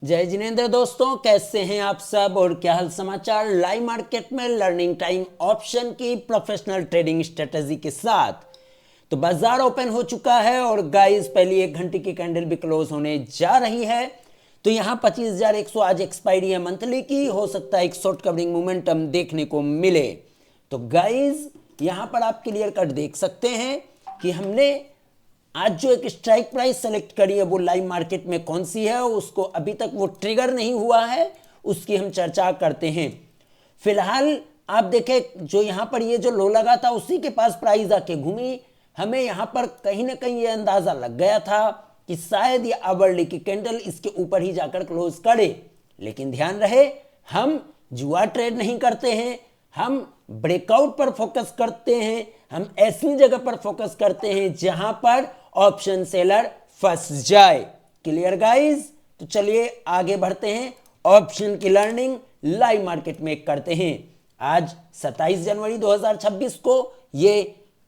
जय जिनेंद्र दोस्तों, कैसे हैं आप सब और क्या हाल समाचार। लाइव मार्केट में लर्निंग टाइम ऑप्शन की प्रोफेशनल ट्रेडिंग स्ट्रेटजी के साथ तो बाजार ओपन हो चुका है और गाइस पहली 1 घंटे की कैंडल भी क्लोज होने जा रही है। तो यहाँ 25,100 आज एक्सपायरी है मंथली की, हो सकता है एक शॉर्ट कवरिंग मोमेंटम देखने को मिले। तो गाइस यहाँ पर आप क्लियर कट देख सकते हैं कि हमने आज जो एक स्ट्राइक प्राइस सेलेक्ट करी है वो लाइव मार्केट में कौन सी है, उसको अभी तक वो ट्रिगर नहीं हुआ है, उसकी हम चर्चा करते हैं। फिलहाल आप देखें जो यहाँ पर ये जो लो लगा था उसी के पास प्राइस आके घूमी। हमें यहाँ पर कहीं ना कहीं ये अंदाजा लग गया था कि शायद ये आवरली की कैंडल इसके ऊपर ही जाकर क्लोज करे, लेकिन ध्यान रहे हम जुआ ट्रेड नहीं करते हैं, हम ब्रेकआउट पर फोकस करते हैं, हम ऐसी जगह पर फोकस करते हैं जहां पर ऑप्शन सेलर फंस जाए। Clear guys? तो चलिए आगे बढ़ते हैं, ऑप्शन की लर्निंग लाइव मार्केट में करते हैं। आज 27 जनवरी 2026 को ये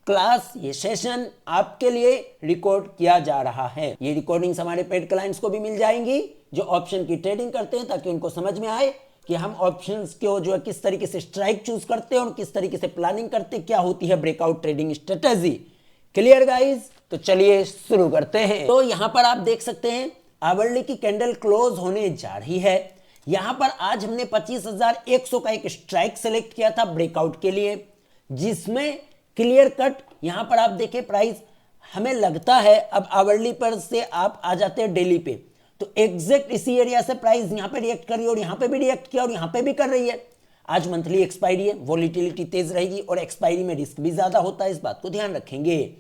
क्लास, ये सेशन आपके लिए रिकॉर्ड किया जा रहा है। ये रिकॉर्डिंग्स हमारे पेड क्लाइंट्स को भी मिल जाएंगी जो ऑप्शन की ट्रेडिंग करते हैं, ताकि उनको समझ में आए कि हम ऑप्शंस को जो है किस तरीके से स्ट्राइक चूज करते हैं और किस तरीके से प्लानिंग करते हैं, क्या होती है breakout trading strategy. Clear guys? तो चलिए शुरू करते हैं। तो यहां पर आप देख सकते हैं आवरली की कैंडल क्लोज होने जा रही है। यहां पर आज हमने 25,100 का एक स्ट्राइक सेलेक्ट किया था ब्रेकआउट के लिए, जिसमें क्लियर कट यहां पर आप देखें प्राइस हमें लगता है अब आवरली पर से आप आ जाते हैं डेली पे, तो एग्जैक्ट इसी एरिया से प्राइस यहां पे रिएक्ट करी और यहां पे भी रिएक्ट किया और यहां पे भी कर रही है। आज मंथली एक्सपायरी है, वॉलीटिलिटी तेज रहेगी और एक्सपायरी में रिस्क भी ज्यादा होता है, इस बात को ध्यान रखेंगे।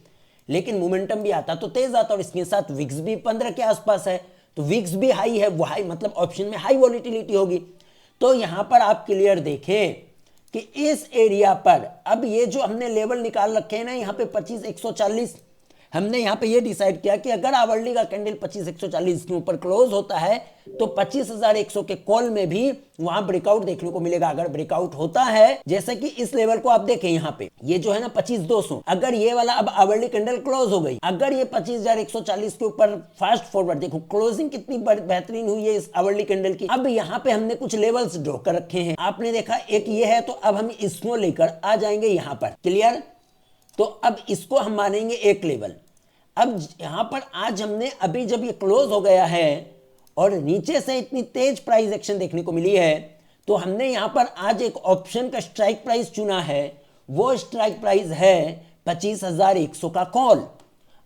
लेकिन मोमेंटम भी आता तो तेज आता और इसके साथ विक्स भी 15 के आसपास है, तो विक्स भी हाई है, वो हाई मतलब ऑप्शन में हाई वॉलीटिलिटी होगी। तो यहां पर आप क्लियर देखें कि इस एरिया पर अब ये जो हमने लेवल निकाल रखे हैं ना, यहाँ पे 25,140, हमने यहाँ पे ये डिसाइड किया कि अगर आवरली का कैंडल 25,140 के ऊपर क्लोज होता है तो 25,100 के कॉल में भी वहां ब्रेकआउट देखने को मिलेगा। अगर ब्रेकआउट होता है, जैसे कि इस लेवल को आप देखें यहाँ पे ये जो है ना 25,200, अगर ये वाला अब आवरली कैंडल क्लोज हो गई, अगर ये 25,140 के ऊपर फास्ट फॉरवर्ड, देखो क्लोजिंग कितनी बेहतरीन हुई है इस आवरली कैंडल की। अब यहाँ पे हमने कुछ लेवल्स ड्रॉ कर रखे हैं, आपने देखा एक ये है, तो अब हम इसको लेकर आ जाएंगे यहाँ पर। क्लियर? तो अब इसको हम मानेंगे एक लेवल। अब यहां पर आज हमने अभी जब ये क्लोज हो गया है और नीचे से इतनी तेज प्राइस एक्शन देखने को मिली है, तो हमने यहां पर आज एक ऑप्शन का स्ट्राइक प्राइस चुना है। वो स्ट्राइक प्राइस है 25,100 का कॉल।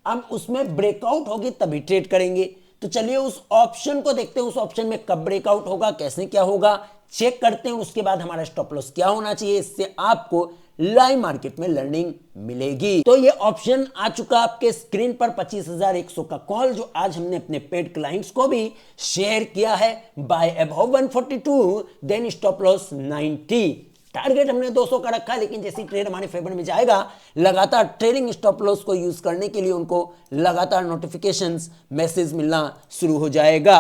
अब उसमें ब्रेकआउट होगी तभी ट्रेड करेंगे। तो चलिए उस ऑप्शन को देखते हैं, उस ऑप्शन में कब ब्रेकआउट होगा, कैसे क्या होगा, चेक करते हैं। उसके बाद हमारा स्टॉप लॉस क्या होना चाहिए, इससे आपको लाइव मार्केट में लर्निंग मिलेगी। तो ये ऑप्शन आ चुका आपके स्क्रीन पर 25,100 का कॉल, जो आज हमने अपने पेड क्लाइंट्स को भी शेयर किया है। Buy above 142 then stop loss 90, target हमने 200 का रखा है, लेकिन जैसी ट्रेड हमारे फेवर में जाएगा, लगातार ट्रेडिंग स्टॉप लॉस को यूज करने के लिए उनको लगातार नोटिफिकेशंस मैसेज मिलना शुरू हो जाएगा।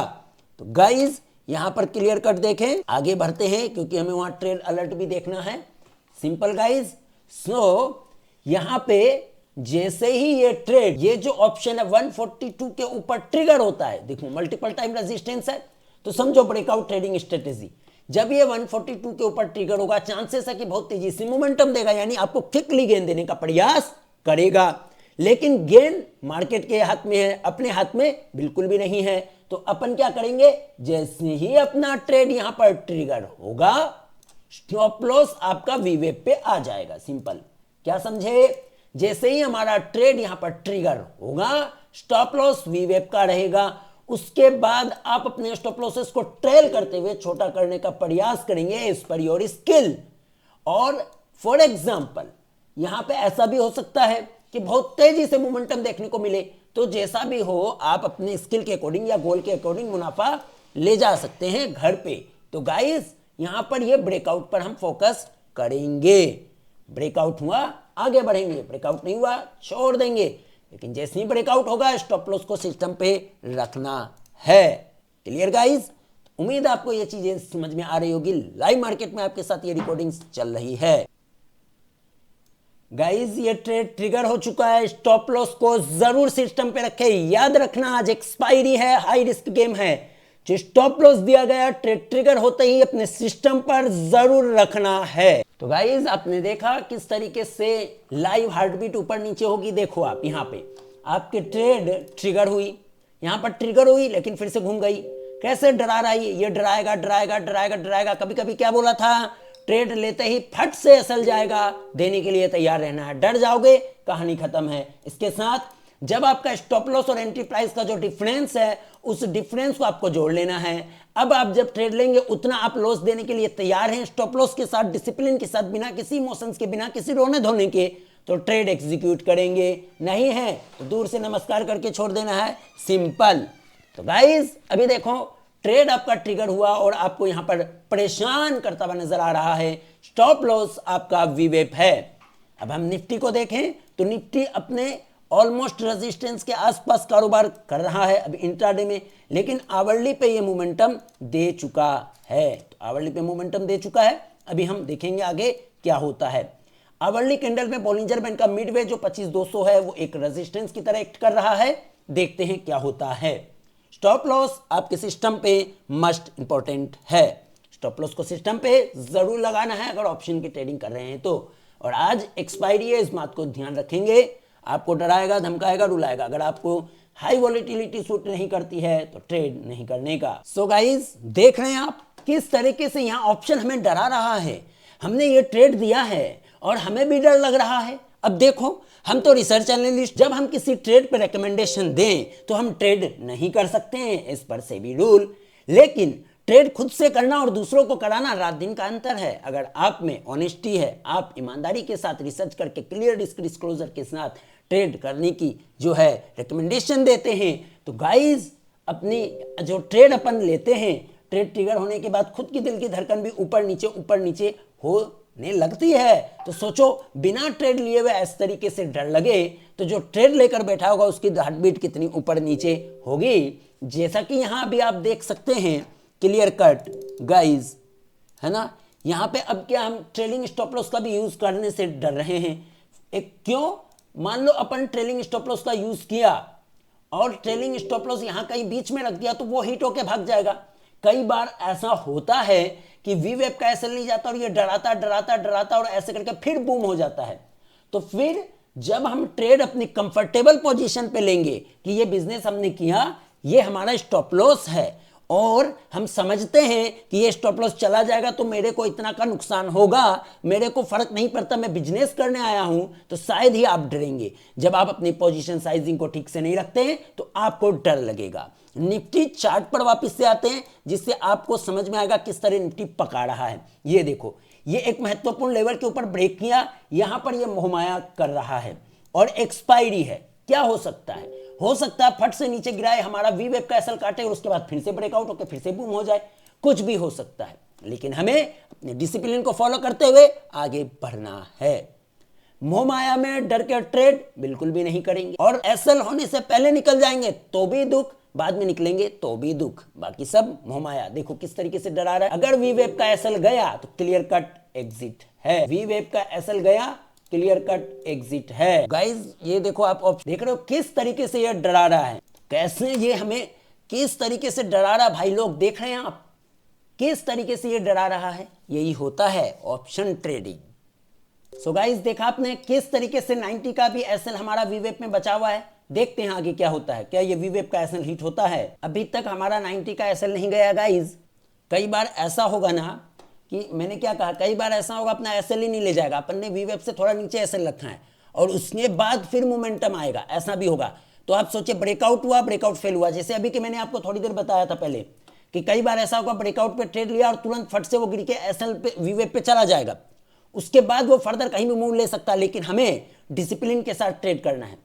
तो गाइज यहां पर क्लियर कट देखें, आगे बढ़ते हैं क्योंकि हमें वहां ट्रेड अलर्ट भी देखना है। Simple guys. सो यहां पे जैसे ही ये ट्रेड, ये जो ऑप्शन है 142 के ऊपर ट्रिगर होता है, देखो मल्टीपल टाइम रेजिस्टेंस है, तो समझो ब्रेकआउट ट्रेडिंग स्ट्रेटेजी। जब ये 142 के ऊपर ट्रिगर होगा, चांसेस है कि बहुत तेजी से मोमेंटम देगा, यानी आपको क्विकली गेन देने का प्रयास करेगा। लेकिन गेन मार्केट के हाथ में है, अपने हाथ में बिल्कुल भी नहीं है। तो अपन क्या करेंगे, जैसे ही अपना ट्रेड यहां पर ट्रिगर होगा, स्टॉप लॉस आपका वीवेप पे आ जाएगा। सिंपल, क्या समझे? जैसे ही हमारा ट्रेड यहां पर ट्रिगर होगा, स्टॉप लॉस वीवेप का रहेगा। उसके बाद आप अपने स्टॉप लॉसेस को ट्रेल करते हुए छोटा करने का प्रयास करेंगे एज पर योर स्किल। और फॉर एग्जांपल यहां पे ऐसा भी हो सकता है कि बहुत तेजी से मोमेंटम देखने को मिले, तो जैसा भी हो आप अपने स्किल के अकॉर्डिंग या गोल के अकॉर्डिंग मुनाफा ले जा सकते हैं घर पे। तो गाइस यहां पर ये ब्रेकआउट पर हम फोकस करेंगे। ब्रेकआउट हुआ आगे बढ़ेंगे, ब्रेकआउट नहीं हुआ छोड़ देंगे, लेकिन जैसे ही ब्रेकआउट होगा स्टॉप लॉस को सिस्टम पे रखना है। Clear guys? उम्मीद आपको ये चीजें समझ में आ रही होगी। लाइव मार्केट में आपके साथ ये रिकॉर्डिंग्स चल रही है। गाइस ये ट्रेड ट्रिगर हो चुका है, स्टॉप लॉस को जरूर सिस्टम पे रखें। याद रखना आज एक्सपायरी है, हाई रिस्क गेम है, जो स्टॉप लॉस दिया गया ट्रेड ट्रिगर होते ही अपने सिस्टम पर जरूर रखना है। तो गाइस आपने देखा किस तरीके से लाइव हार्टबीट ऊपर नीचे होगी। देखो आप यहाँ पे आपकी ट्रेड ट्रिगर हुई, यहाँ पर ट्रिगर हुई लेकिन फिर से घूम गई। कैसे डरा रहा है ये, डराएगा डराएगा डराएगा डराएगा। कभी कभी क्या बोला था, ट्रेड लेते ही फट से असल जाएगा, देने के लिए तैयार रहना है। डर जाओगे कहानी खत्म है। इसके साथ जब आपका स्टॉप लॉस और एंट्री प्राइस का जो डिफरेंस है उस डिफरेंस को आपको जोड़ लेना है। अब आप जब ट्रेड लेंगे उतना आप लॉस देने के लिए तैयार हैं, स्टॉप लॉस के साथ, डिसिप्लिन के साथ, बिना किसी इमोशंस के, बिना किसी रोने धोने के, तो ट्रेड एग्जीक्यूट करेंगे। नहीं है तो दूर से नमस्कार करके छोड़ देना है, सिंपल। तो गाइस अभी देखो ट्रेड आपका ट्रिगर हुआ और आपको यहां पर परेशान करता हुआ नजर आ रहा है। स्टॉप लॉस आपका वीवेप है। अब हम निफ्टी को देखें तो निफ्टी अपने ऑलमोस्ट रेजिस्टेंस के आसपास कारोबार कर रहा है अभी इंट्राडे में, लेकिन आवरली पे ये मोमेंटम दे चुका है। तो आवरली पे मोमेंटम दे चुका है। अभी हम देखेंगे आगे क्या होता है। आवरली कैंडल में बॉलिंजर बैंड का मिडवे जो 25,200 है वो एक रेजिस्टेंस की तरह एक्ट कर रहा है। देखते हैं क्या होता है। स्टॉप लॉस आपके सिस्टम पे मस्ट इंपॉर्टेंट है। स्टॉप लॉस को सिस्टम पे जरूर लगाना है अगर ऑप्शन की ट्रेडिंग कर रहे हैं तो। और आज एक्सपायरी है, इस बात को ध्यान रखेंगे। आपको डराएगा, धमकाएगा, रुलाएगा। अगर आपको हाई वॉलेटिलिटी सूट नहीं करती है तो ट्रेड नहीं करने का। सो गाइस देख रहे हैं आप किस तरीके से यहाँ ऑप्शन हमें डरा रहा है। हमने ये ट्रेड दिया है और हमें भी डर लग रहा है। अब देखो हम तो रिसर्च एनालिस्ट, जब हम किसी ट्रेड पे रिकमेंडेशन दें तो हम ट्रेड नहीं कर सकते हैं, इस पर से भी रूल। लेकिन ट्रेड खुद से करना और दूसरों को कराना रात दिन का अंतर है। अगर आप में ऑनेस्टी है, आप ईमानदारी के साथ रिसर्च करके क्लियर डिस्क्लोजर के साथ ट्रेड करने की जो है रिकमेंडेशन देते हैं, तो गाइज अपनी जो ट्रेड अपन लेते हैं, ट्रेड ट्रिगर होने के बाद खुद की दिल की धड़कन भी ऊपर नीचे होने लगती है। तो सोचो बिना ट्रेड लिए हुए इस तरीके से डर लगे तो जो ट्रेड लेकर बैठा होगा उसकी हार्ट बीट कितनी ऊपर नीचे होगी। जैसा कि यहाँ भी आप देख सकते हैं क्लियर कट गाइज, है ना। यहाँ पे अब क्या हम ट्रेलिंग स्टॉप लॉस का भी यूज करने से डर रहे हैं। एक क्यों, मान लो अपन ट्रेलिंग स्टॉप लॉस का यूज किया और ट्रेलिंग स्टॉप लॉस यहां कहीं बीच में रख दिया तो वो हिट होके भाग जाएगा। कई बार ऐसा होता है कि वी वेब का एसएल नहीं जाता और ये डराता डराता डराता और ऐसे करके फिर बूम हो जाता है। तो फिर जब हम ट्रेड अपनी कंफर्टेबल पोजीशन पे लेंगे कि ये बिजनेस हमने किया, ये हमारा स्टॉप लॉस है और हम समझते हैं कि ये स्टॉप लॉस चला जाएगा तो मेरे को इतना का नुकसान होगा, मेरे को फर्क नहीं पड़ता, मैं बिजनेस करने आया हूं, तो शायद ही आप डरेंगे। जब आप अपनी पोजीशन साइजिंग को ठीक से नहीं रखते हैं तो आपको डर लगेगा। निफ्टी चार्ट पर वापस से आते हैं जिससे आपको समझ में आएगा किस तरह निफ्टी पका रहा है। ये देखो, ये एक महत्वपूर्ण लेवल के ऊपर ब्रेक किया, यहां पर यह मोहमाया कर रहा है और एक्सपायरी है। क्या हो सकता है? हो सकता है फट से नीचे गिराए, हमारा वी वेब का एसएल काटे और उसके बाद फिर से ब्रेकआउट होकर फिर से बूम हो जाए, कुछ भी हो सकता है। लेकिन हमें अपने डिसिप्लिन को फॉलो करते हुए आगे बढ़ना है। मोहमाया में डर के ट्रेड बिल्कुल भी नहीं करेंगे और एसएल होने से पहले निकल जाएंगे तो भी दुख, बाद में निकलेंगे तो भी दुख, बाकी सब मोहमाया। देखो किस तरीके से डरा रहा है। अगर वी वेब का एसएल गया तो क्लियर कट एग्जिट है। वी वेब का एसएल गया, क्लियर कट एग्जिट है। गाइज ये देखो, आप देख रहे हो किस तरीके से ये डरा रहा है, कैसे ये हमें किस तरीके से डरा रहा है। भाई लोग देख रहे हैं आप किस तरीके से ये डरा रहा है। यही होता है ऑप्शन ट्रेडिंग। सो गाइज देखा आपने किस तरीके से 90 का भी एसएल हमारा वीवेब में बचा हुआ है। देखते हैं आगे क्या होता है, क्या ये वीवेब का एसएल हिट होता है। अभी तक हमारा 90 का एसएल नहीं गया गाइज। कई बार ऐसा होगा ना कि मैंने क्या कहा, कई बार ऐसा होगा अपना एसएल ही नहीं ले जाएगा, अपन ने वी वेब से थोड़ा नीचे एसएल रखा है और उसके बाद फिर मोमेंटम आएगा, ऐसा भी होगा। तो आप सोचिए ब्रेकआउट हुआ, ब्रेकआउट फेल हुआ, जैसे अभी कि मैंने आपको थोड़ी देर बताया था पहले कि कई बार ऐसा होगा ब्रेकआउट पे ट्रेड लिया और तुरंत फट से वो गिर के एसएल पे वी वेब पे चला जाएगा, उसके बाद वो फर्दर कहीं भी मूव ले सकता है। लेकिन हमें डिसिप्लिन के साथ ट्रेड करना है।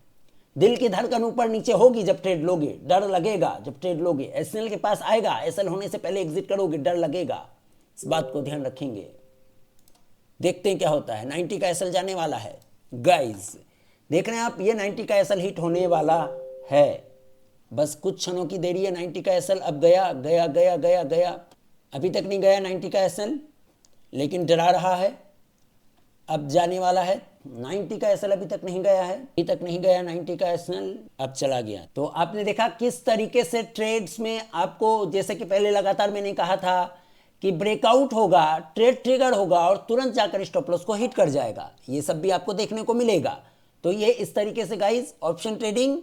दिल की धड़कन ऊपर नीचे होगी जब ट्रेड लोगे, डर लगेगा जब ट्रेड लोगे, एसएल के पास आएगा, एसएल होने से पहले एग्जिट करोगे, डर लगेगा। इस बात को ध्यान रखेंगे। देखते हैं क्या होता है। 90 का एसएल जाने वाला है गाइस, देख रहे हैं आप, ये 90 का एसएल हिट होने वाला है। बस कुछ क्षणों की देरी है। 90 का एसएल अब गया गया गया गया गया, अभी तक नहीं गया 90 का एसएल, लेकिन डरा रहा है। अब जाने वाला है 90 का एसएल अभी तक नहीं गया है, अभी तक नहीं गया 90 का एसएल, अब चला गया। तो आपने देखा किस तरीके से ट्रेड्स में आपको, जैसे कि पहले लगातार मैंने कहा था कि ब्रेकआउट होगा, ट्रेड ट्रिगर होगा और तुरंत जाकर स्टॉप लॉस को हिट कर जाएगा, ये सब भी आपको देखने को मिलेगा। तो ये इस तरीके से गाइस ऑप्शन ट्रेडिंग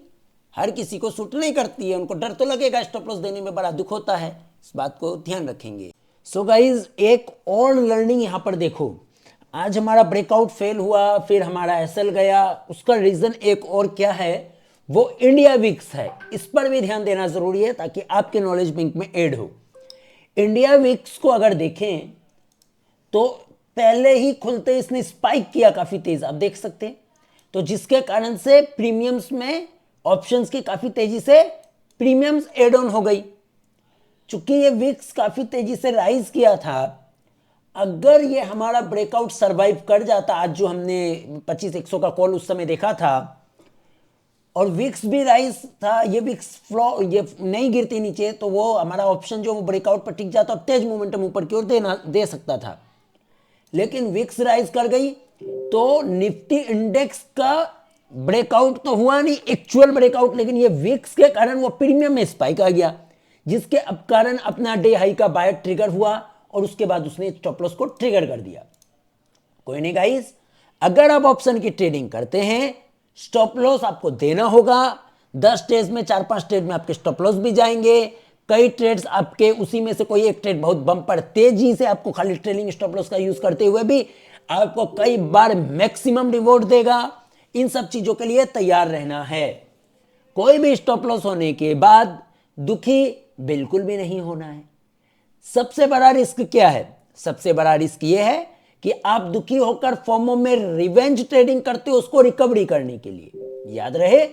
हर किसी को सूट नहीं करती है, उनको डर तो लगेगा, स्टॉप लॉस देने में बड़ा दुख होता है, इस बात को ध्यान रखेंगे। सो गाइज एक और लर्निंग यहाँ पर देखो, आज हमारा ब्रेकआउट फेल हुआ, फिर हमारा एसएल गया, उसका रीजन एक और क्या है, वो इंडिया विक्स है। इस पर भी ध्यान देना जरूरी है ताकि आपके नॉलेज बैंक में ऐड हो। इंडिया विक्स को अगर देखें तो पहले ही खुलते इसने स्पाइक किया काफी तेज, आप देख सकते हैं, तो जिसके कारण से प्रीमियम्स में ऑप्शंस की काफी तेजी से प्रीमियम्स एड ऑन हो गई। चूंकि ये विक्स काफी तेजी से राइज किया था, अगर ये हमारा ब्रेकआउट सरवाइव कर जाता, आज जो हमने 25-100 का कॉल उस समय देखा था और विक्स भी राइज था, ये विक्स फ्लो ये नहीं गिरती नीचे, तो वो हमारा ऑप्शन जो वो ब्रेकआउट पर टिक जाता और तेज मोमेंटम ऊपर की ओर दे सकता था। लेकिन विक्स राइज कर गई तो निफ्टी इंडेक्स का ब्रेकआउट तो हुआ नहीं एक्चुअल ब्रेकआउट, लेकिन ये विक्स के कारण वो प्रीमियम में स्पाइक आ गया, जिसके अब कारण अपना डे हाई का बाय ट्रिगर हुआ और उसके बाद उसने स्टॉप लॉस को ट्रिगर कर दिया। कोई नहीं गाइस, अगर आप ऑप्शन की ट्रेडिंग करते हैं, स्टॉप लॉस आपको देना होगा। 10 ट्रेड्स में 4-5 ट्रेड में आपके स्टॉप लॉस भी जाएंगे, कई ट्रेड्स आपके उसी में से कोई एक ट्रेड बहुत बम्पर तेजी से आपको खाली ट्रेलिंग स्टॉप लॉस का यूज करते हुए भी आपको कई बार मैक्सिमम रिवॉर्ड देगा। इन सब चीजों के लिए तैयार रहना है। कोई भी स्टॉप लॉस होने के बाद दुखी बिल्कुल भी नहीं होना है। सबसे बड़ा रिस्क क्या है? सबसे बड़ा रिस्क यह है कि आप दुखी होकर फॉर्मो में रिवेंज ट्रेडिंग करते हो उसको रिकवरी करने के लिए। याद रहे,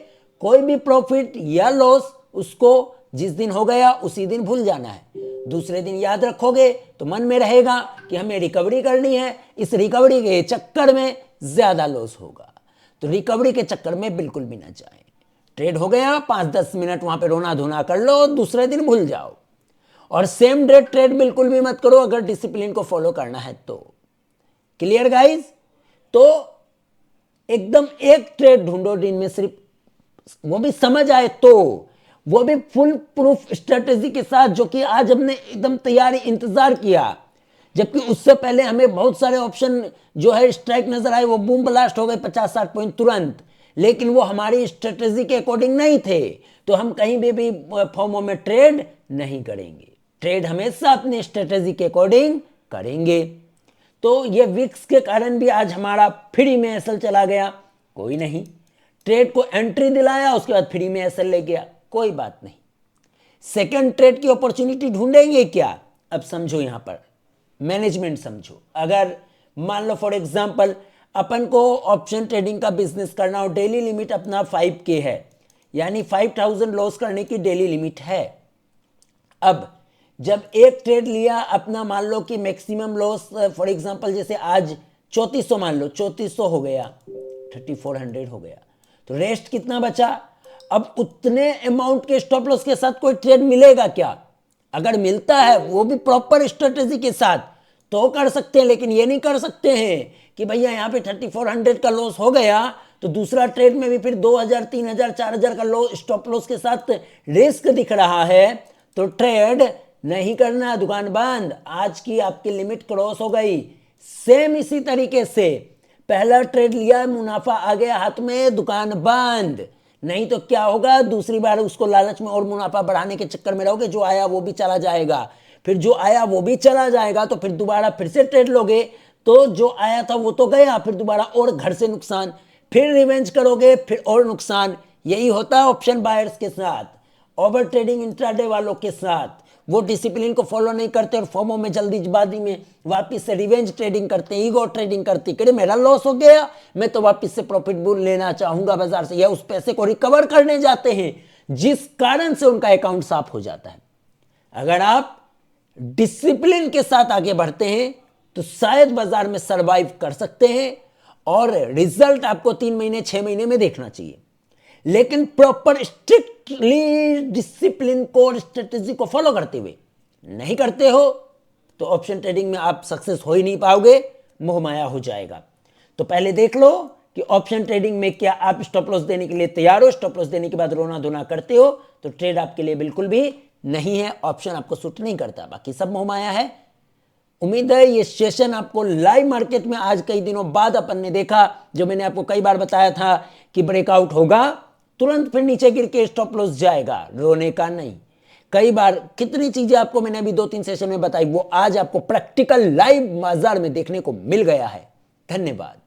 कोई भी प्रॉफिट या लॉस उसको जिस दिन हो गया उसी दिन भूल जाना है। दूसरे दिन याद रखोगे तो मन में रहेगा कि हमें रिकवरी करनी है, इस रिकवरी के चक्कर में ज्यादा लॉस होगा। तो रिकवरी के चक्कर में बिल्कुल भी ना जाए। ट्रेड हो गया, 5-10 मिनट वहां पे रोना धोना कर लो, दूसरे दिन भूल जाओ। और सेम डे ट्रेड बिल्कुल भी मत करो अगर डिसिप्लिन को फॉलो करना है तो। Clear guys? तो एकदम एक ट्रेड ढूंढो दिन में, सिर्फ वो भी समझ आए तो, वो भी फुल प्रूफ स्ट्रेटेजी के साथ, जो कि आज हमने एकदम तैयारी इंतजार किया, जबकि उससे पहले हमें बहुत सारे ऑप्शन जो है स्ट्राइक नजर आए, वो बूम ब्लास्ट हो गए 50-60 पॉइंट तुरंत, लेकिन वो हमारी स्ट्रेटेजी के अकॉर्डिंग नहीं थे। तो हम कहीं भी फॉर्मों में ट्रेड नहीं करेंगे, ट्रेड हमेशा अपनी स्ट्रेटेजी के अकॉर्डिंग करेंगे। तो ये विक्स के कारण भी आज हमारा फ्री में एसएल चला गया, कोई नहीं। ट्रेड को एंट्री दिलाया, उसके बाद फ्री में एसएल ले गया, कोई बात नहीं। सेकंड ट्रेड की अपॉर्चुनिटी ढूंढेंगे क्या? अब समझो, यहां पर मैनेजमेंट समझो। अगर मान लो फॉर एग्जांपल अपन को ऑप्शन ट्रेडिंग का बिजनेस करना और डेली लिमिट अपना 5K है, यानी 5000 लॉस करने की डेली लिमिट है। अब जब एक ट्रेड लिया अपना, मान लो कि मैक्सिमम लॉस फॉर एग्जांपल जैसे आज 3400, मान लो 3400 हो गया, 3400 हो गया, तो रेस्ट कितना बचा? अब उतने अमाउंट के स्टॉप लॉस के साथ कोई ट्रेड मिलेगा क्या? अगर मिलता है वो भी प्रॉपर स्ट्रेटेजी के साथ तो कर सकते हैं, लेकिन ये नहीं कर सकते हैं कि भैया यहाँ पे 3400 का लॉस हो गया तो दूसरा ट्रेड में भी फिर 2000, 3000, 4000 का स्टॉप लॉस के साथ रिस्क दिख रहा है तो ट्रेड नहीं करना, दुकान बंद। आज की आपकी लिमिट क्रॉस हो गई। सेम इसी तरीके से पहला ट्रेड लिया, मुनाफा आ गया हाथ में, दुकान बंद। नहीं तो क्या होगा, दूसरी बार उसको लालच में और मुनाफा बढ़ाने के चक्कर में रहोगे, जो आया वो भी चला जाएगा, फिर जो आया वो भी चला जाएगा, तो फिर दोबारा फिर से ट्रेड लोगे तो जो आया था वो तो गया, फिर दोबारा और घर से नुकसान, फिर रिवेंज करोगे, फिर और नुकसान। यही होता है ऑप्शन बायर्स के साथ, ओवर ट्रेडिंग इंट्राडे वालों के साथ। वो डिसिप्लिन को फॉलो नहीं करते और फॉर्मों में जल्दीबाजी में वापस से रिवेंज ट्रेडिंग करते हैं, ईगो ट्रेडिंग करते हैं, मेरा लॉस हो गया मैं तो वापस से प्रॉफिट बुल लेना चाहूंगा बाजार से, या उस पैसे को रिकवर करने जाते हैं, जिस कारण से उनका अकाउंट साफ हो जाता है। अगर आप डिसिप्लिन के साथ आगे बढ़ते हैं तो शायद बाजार में सरवाइव कर सकते हैं और रिजल्ट आपको 3 महीने 6 महीने में देखना चाहिए। लेकिन प्रॉपर स्ट्रिक्टली डिसिप्लिन को, स्ट्रेटेजी को फॉलो करते हुए नहीं करते हो तो ऑप्शन ट्रेडिंग में आप सक्सेस हो ही नहीं पाओगे, मोह माया हो जाएगा। तो पहले देख लो कि ऑप्शन ट्रेडिंग में क्या आप स्टॉप लॉस देने के लिए तैयार हो? स्टॉप लॉस देने के बाद रोना धोना करते हो तो ट्रेड आपके लिए बिल्कुल भी नहीं है, ऑप्शन आपको सूट नहीं करता। बाकी सब मोहमाया है। उम्मीद है ये सेशन आपको लाइव मार्केट में आज कई दिनों बाद अपन ने देखा, जो मैंने आपको कई बार बताया था कि ब्रेकआउट होगा तुरंत फिर नीचे गिर के स्टॉप लॉस जाएगा, रोने का नहीं। कई बार कितनी चीजें आपको मैंने अभी 2-3 सेशन में बताई, वो आज आपको प्रैक्टिकल लाइव बाजार में देखने को मिल गया है। धन्यवाद।